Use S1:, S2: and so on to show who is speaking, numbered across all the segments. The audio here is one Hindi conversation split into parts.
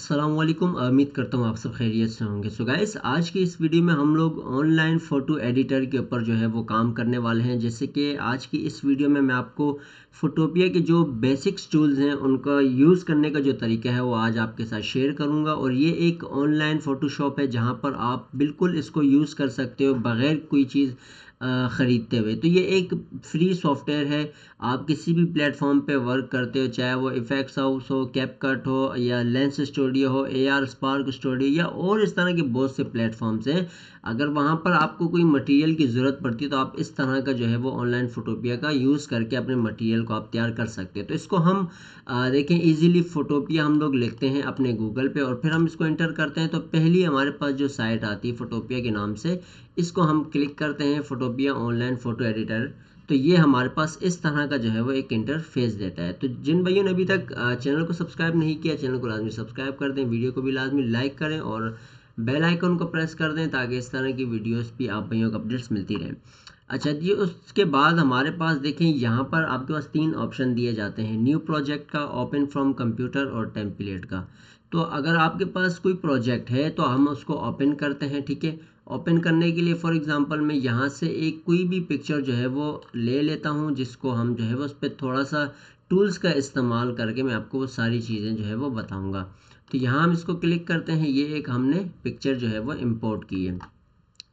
S1: अस्सलाम वालेकुम। उम्मीद करता हूँ आप सब खैरियत से होंगे। सो गाइस, आज की इस वीडियो में हम लोग ऑनलाइन फ़ोटो एडिटर के ऊपर जो है वो काम करने वाले हैं। जैसे कि आज की इस वीडियो में मैं आपको फोटोपिया के जो बेसिक्स टूल्स हैं उनका यूज़ करने का जो तरीका है वो आज आपके साथ शेयर करूँगा। और ये एक ऑनलाइन फ़ोटोशॉप है जहाँ पर आप बिल्कुल इसको यूज़ कर सकते हो बग़ैर कोई चीज़ ख़रीदते हुए। तो ये एक फ्री सॉफ्टवेयर है। आप किसी भी प्लेटफॉर्म पे वर्क करते हो, चाहे वो इफेक्ट्स हाउस हो, कैपकट हो या लेंस स्टूडियो हो, एआर स्पार्क स्टूडियो या और इस तरह के बहुत से प्लेटफॉर्म्स हैं। अगर वहाँ पर आपको कोई मटेरियल की ज़रूरत पड़ती है तो आप इस तरह का जो है वो ऑनलाइन फोटोपिया का यूज़ करके अपने मटेरियल को आप तैयार कर सकते हैं। तो इसको हम देखें, इजीली फोटोपिया हम लोग लिखते हैं अपने गूगल पे और फिर हम इसको एंटर करते हैं तो पहली हमारे पास जो साइट आती है फोटोपिया के नाम से, इसको हम क्लिक करते हैं, फोटोपिया ऑनलाइन फ़ोटो एडिटर। तो ये हमारे पास इस तरह का जो है वो एक इंटरफेस देता है। तो जिन भाइयों ने अभी तक चैनल को सब्सक्राइब नहीं किया, चैनल को लाजमी सब्सक्राइब कर दें, वीडियो को भी लाजमी लाइक करें और बेल आइकन को प्रेस कर दें ताकि इस तरह की वीडियोस भी आप भाइयों को अपडेट्स मिलती रहें। अच्छा जी, उसके बाद हमारे पास देखें, यहाँ पर आपके पास 3 ऑप्शन दिए जाते हैं, न्यू प्रोजेक्ट का, ओपन फ्रॉम कंप्यूटर और टेम्पलेट का। तो अगर आपके पास कोई प्रोजेक्ट है तो हम उसको ओपन करते हैं। ठीक है, ओपन करने के लिए फॉर एग्जांपल मैं यहाँ से एक कोई भी पिक्चर जो है वो ले लेता हूँ, जिसको हम जो है वो उस पर थोड़ा सा टूल्स का इस्तेमाल करके मैं आपको वो सारी चीज़ें जो है वो बताऊँगा। तो यहाँ हम इसको क्लिक करते हैं, ये एक हमने पिक्चर जो है वो इम्पोर्ट की है।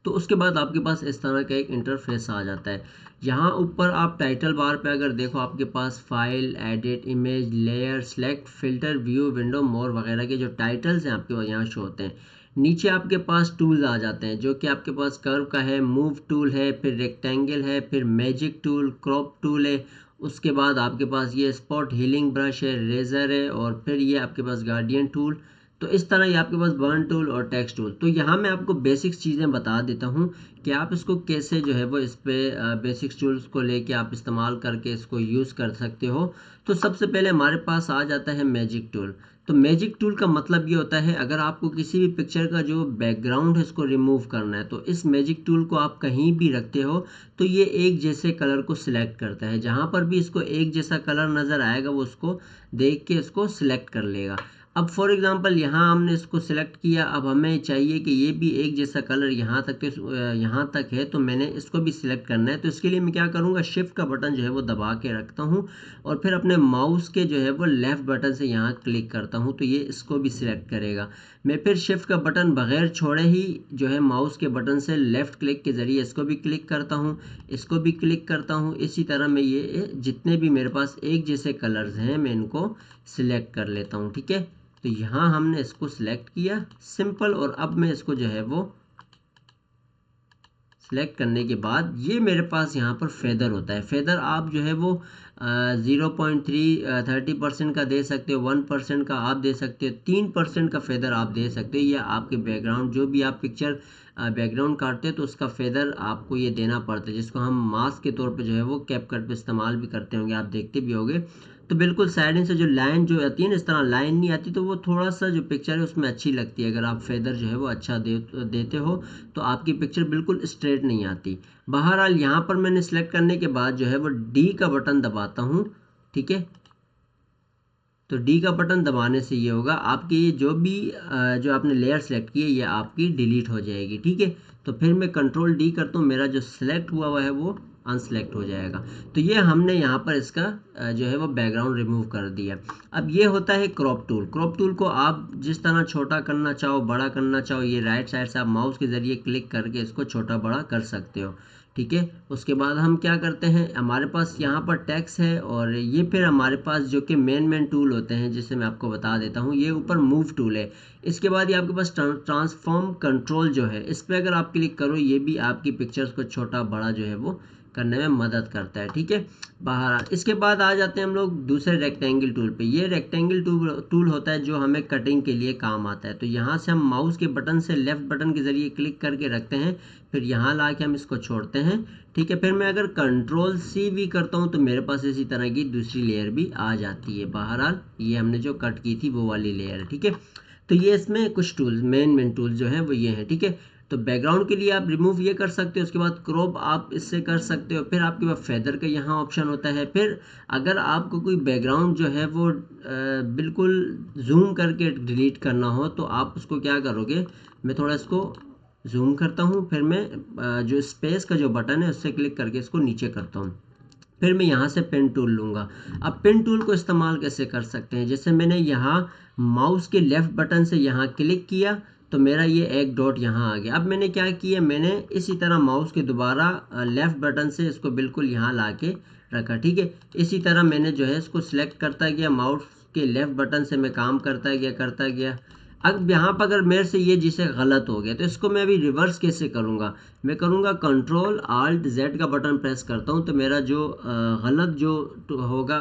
S1: तो उसके बाद आपके पास इस तरह का एक इंटरफेस आ जाता है। यहाँ ऊपर आप टाइटल बार पे अगर देखो, आपके पास file, edit, image, layer, select, filter, view, window, more वगैरह के जो टाइटल्स हैं आपके पास यहाँ शो होते हैं। नीचे आपके पास टूल्स आ जाते हैं जो कि आपके पास कर्व का है, मूव टूल है, फिर रेक्टेंगल है, फिर मैजिक टूल, क्रॉप टूल है। उसके बाद आपके पास ये स्पॉट हीलिंग ब्रश है, रेजर है और फिर ये आपके पास गार्डियन टूल। तो इस तरह ये आपके पास बर्न टूल और टेक्स्ट टूल। तो यहाँ मैं आपको बेसिक्स चीज़ें बता देता हूँ कि आप इसको कैसे जो है वो इस पे बेसिक्स टूल्स को लेके आप इस्तेमाल करके इसको यूज़ कर सकते हो। तो सबसे पहले हमारे पास आ जाता है मैजिक टूल। तो मैजिक टूल का मतलब ये होता है, अगर आपको किसी भी पिक्चर का जो बैकग्राउंड है उसको रिमूव करना है तो इस मैजिक टूल को आप कहीं भी रखते हो तो ये एक जैसे कलर को सिलेक्ट करता है। जहाँ पर भी इसको एक जैसा कलर नज़र आएगा वो उसको देख के इसको सिलेक्ट कर लेगा। अब फॉर एग्जांपल यहाँ हमने इसको सिलेक्ट किया, अब हमें चाहिए कि ये भी एक जैसा कलर यहाँ तक है, तो मैंने इसको भी सिलेक्ट करना है। तो इसके लिए मैं क्या करूँगा, शिफ्ट का बटन जो है वो दबा के रखता हूँ और फिर अपने माउस के जो है वो लेफ़्ट बटन से यहाँ क्लिक करता हूँ तो ये इसको भी सिलेक्ट करेगा। मैं फिर शिफ्ट का बटन बगैर छोड़े ही जो है माउस के बटन से लेफ़्ट क्लिक के ज़रिए इसको भी क्लिक करता हूँ, इसको भी क्लिक करता हूँ। इसी तरह मैं ये जितने भी मेरे पास एक जैसे कलर्स हैं मैं इनको सिलेक्ट कर लेता हूँ। ठीक है, तो यहाँ हमने इसको सिलेक्ट किया सिंपल, और अब मैं इसको जो है वो सिलेक्ट करने के बाद ये मेरे पास यहाँ पर फेदर होता है। फेदर आप जो है वो 0.30% का दे सकते हो, 1% का आप दे सकते हो, 3% का फेदर आप दे सकते हो। या आपके बैकग्राउंड जो भी आप पिक्चर बैकग्राउंड काटते हैं तो उसका फेदर आपको ये देना पड़ता है, जिसको हम मास्क के तौर पे जो है वो कैपकट पे इस्तेमाल भी करते होंगे, आप देखते भी होंगे। तो बिल्कुल साइड से जो लाइन जो आती है ना, इस तरह लाइन नहीं आती, तो वो थोड़ा सा जो पिक्चर है उसमें अच्छी लगती है। अगर आप फेदर जो है वो अच्छा देते हो तो आपकी पिक्चर बिल्कुल स्ट्रेट नहीं आती। बहरहाल यहाँ पर मैंने सेलेक्ट करने के बाद जो है वो डी का बटन दबाता हूँ। ठीक है, तो डी का बटन दबाने से ये होगा, आपकी ये जो भी जो आपने लेयर सेलेक्ट की है ये आपकी डिलीट हो जाएगी। ठीक है, तो फिर मैं कंट्रोल डी करता हूँ, मेरा जो सिलेक्ट हुआ हुआ है वो अनसेलेक्ट हो जाएगा। तो ये हमने यहाँ पर इसका जो है वो बैकग्राउंड रिमूव कर दिया। अब ये होता है क्रॉप टूल। क्रॉप टूल को आप जिस तरह छोटा करना चाहो, बड़ा करना चाहो, ये राइट साइड से आप माउस के ज़रिए क्लिक करके इसको छोटा बड़ा कर सकते हो। ठीक है, उसके बाद हम क्या करते हैं, हमारे पास यहाँ पर टेक्स्ट है और ये फिर हमारे पास जो कि मेन टूल होते हैं, जिसे मैं आपको बता देता हूँ। ये ऊपर मूव टूल है, इसके बाद ये आपके पास ट्रांसफॉर्म कंट्रोल जो है, इस पर अगर आप क्लिक करो ये भी आपकी पिक्चर्स को छोटा बड़ा जो है वो करने में मदद करता है। ठीक है, बाहर इसके बाद आ जाते हैं हम लोग दूसरे रेक्टेंगल टूल पे। ये रेक्टेंगल टूल होता है जो हमें कटिंग के लिए काम आता है। तो यहाँ से हम माउस के बटन से लेफ्ट बटन के ज़रिए क्लिक करके रखते हैं, फिर यहाँ ला के हम इसको छोड़ते हैं। ठीक है, फिर मैं अगर कंट्रोल सी भी करता हूँ तो मेरे पास इसी तरह की दूसरी लेयर भी आ जाती है। बहरहाल ये हमने जो कट की थी वो वाली लेयर है। ठीक है, तो ये इसमें कुछ टूल्स मेन टूल्स जो हैं वो ये हैं। ठीक है, तो बैकग्राउंड के लिए आप रिमूव ये कर सकते हो, उसके बाद क्रॉप आप इससे कर सकते हो। फिर आपके पास फेदर का यहाँ ऑप्शन होता है। फिर अगर आपको कोई बैकग्राउंड जो है वो बिल्कुल जूम करके डिलीट करना हो तो आप उसको क्या करोगे, मैं थोड़ा इसको जूम करता हूँ, फिर मैं जो स्पेस का जो बटन है उससे क्लिक करके इसको नीचे करता हूँ। फिर मैं यहाँ से पेन टूल लूँगा। अब पेन टूल को इस्तेमाल कैसे कर सकते हैं, जैसे मैंने यहाँ माउस के लेफ़्ट बटन से यहाँ क्लिक किया तो मेरा ये एक डॉट यहाँ आ गया। अब मैंने क्या किया, मैंने इसी तरह माउस के दोबारा लेफ़्ट बटन से इसको बिल्कुल यहाँ ला के रखा, ठीक है। इसी तरह मैंने जो है इसको सिलेक्ट करता गया, माउस के लेफ़्ट बटन से मैं काम करता गया। अब यहाँ पर अगर मेरे से ये जिसे गलत हो गया तो इसको मैं अभी रिवर्स कैसे करूँगा, मैं करूँगा कंट्रोल आल्ट जेड का बटन प्रेस करता हूँ तो मेरा जो गलत जो होगा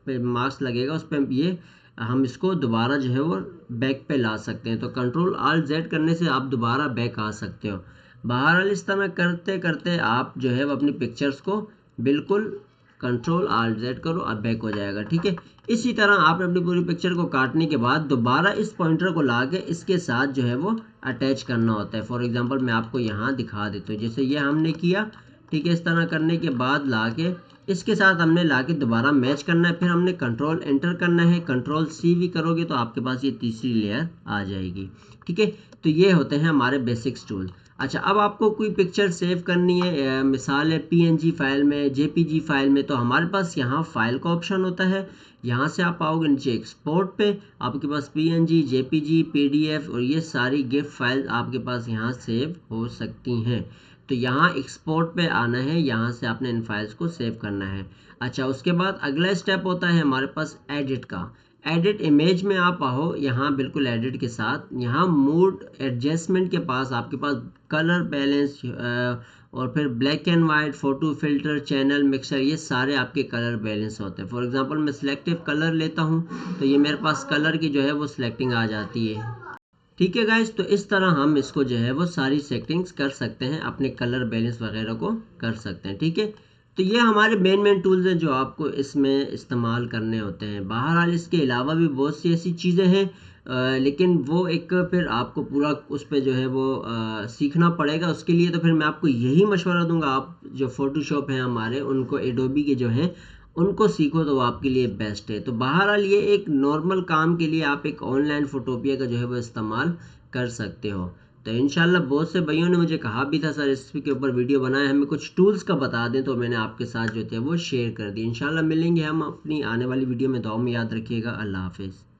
S1: पे मार्क्स लगेगा उस पर ये हम इसको दोबारा जो है वो बैक पे ला सकते हैं। तो कंट्रोल आल्ट जेड करने से आप दोबारा बैक आ सकते हो। बहरहाल इस तरह करते करते आप जो है वो अपनी पिक्चर्स को बिल्कुल कंट्रोल आल्ट जेड करो, अब बैक हो जाएगा, ठीक है। इसी तरह आपने अपनी पूरी पिक्चर को काटने के बाद दोबारा इस पॉइंटर को ला के इसके साथ जो है वो अटैच करना होता है। फॉर एग्जांपल मैं आपको यहाँ दिखा देता हूँ, जैसे ये हमने किया, ठीक है। इस तरह करने के बाद ला के इसके साथ हमने ला के दोबारा मैच करना है। फिर हमने कंट्रोल एंटर करना है, कंट्रोल सी भी करोगे तो आपके पास ये तीसरी लेयर आ जाएगी, ठीक है। तो ये होते हैं हमारे बेसिक्स टूल। अच्छा, अब आपको कोई पिक्चर सेव करनी है, मिसाल है पीएनजी फाइल में, जेपीजी फाइल में, तो हमारे पास यहाँ फाइल का ऑप्शन होता है। यहाँ से आप आओगे नीचे एक्सपोर्ट पे, आपके पास पीएनजी, जेपीजी, पीडीएफ और ये सारी गिफ फाइल आपके पास यहाँ सेव हो सकती हैं। तो यहाँ एक्सपोर्ट पे आना है, यहाँ से आपने इन फाइल्स को सेव करना है। अच्छा, उसके बाद अगला स्टेप होता है हमारे पास एडिट का। एडिट इमेज में आप आओ, यहाँ बिल्कुल एडिट के साथ यहाँ मूड एडजस्टमेंट के पास आपके पास कलर बैलेंस और फिर black and white, photo filter, channel mixer, ये सारे आपके कलर बैलेंस होते हैं। फॉर एग्जांपल मैं सिलेक्टिव कलर लेता हूँ तो ये मेरे पास कलर की जो है वो सिलेक्टिंग आ जाती है, ठीक है गाइस। तो इस तरह हम इसको जो है वो सारी सेटिंग्स कर सकते हैं, अपने कलर बैलेंस वगैरह को कर सकते हैं, ठीक है। तो ये हमारे मेन टूल्स हैं जो आपको इसमें इस्तेमाल करने होते हैं। बहरहाल इसके अलावा भी बहुत सी ऐसी चीज़ें हैं, लेकिन वो एक फिर आपको पूरा उस पर जो है वो सीखना पड़ेगा। उसके लिए तो फिर मैं आपको यही मशवरा दूंगा, आप जो फोटोशॉप हैं हमारे उनको, एडोबी के जो हैं उनको सीखो तो वो आपके लिए बेस्ट है। तो बहरहाल ये एक नॉर्मल काम के लिए आप एक ऑनलाइन फोटोपिया का जो है वो इस्तेमाल कर सकते हो। तो इंशाल्लाह बहुत से भाइयों ने मुझे कहा भी था सर इस के ऊपर वीडियो बनाए, हमें कुछ टूल्स का बता दें, तो मैंने आपके साथ जो थे वो शेयर कर दी। इंशाल्लाह मिलेंगे हम अपनी आने वाली वीडियो में, दुआ में याद रखिएगा। अल्लाह हाफिज़।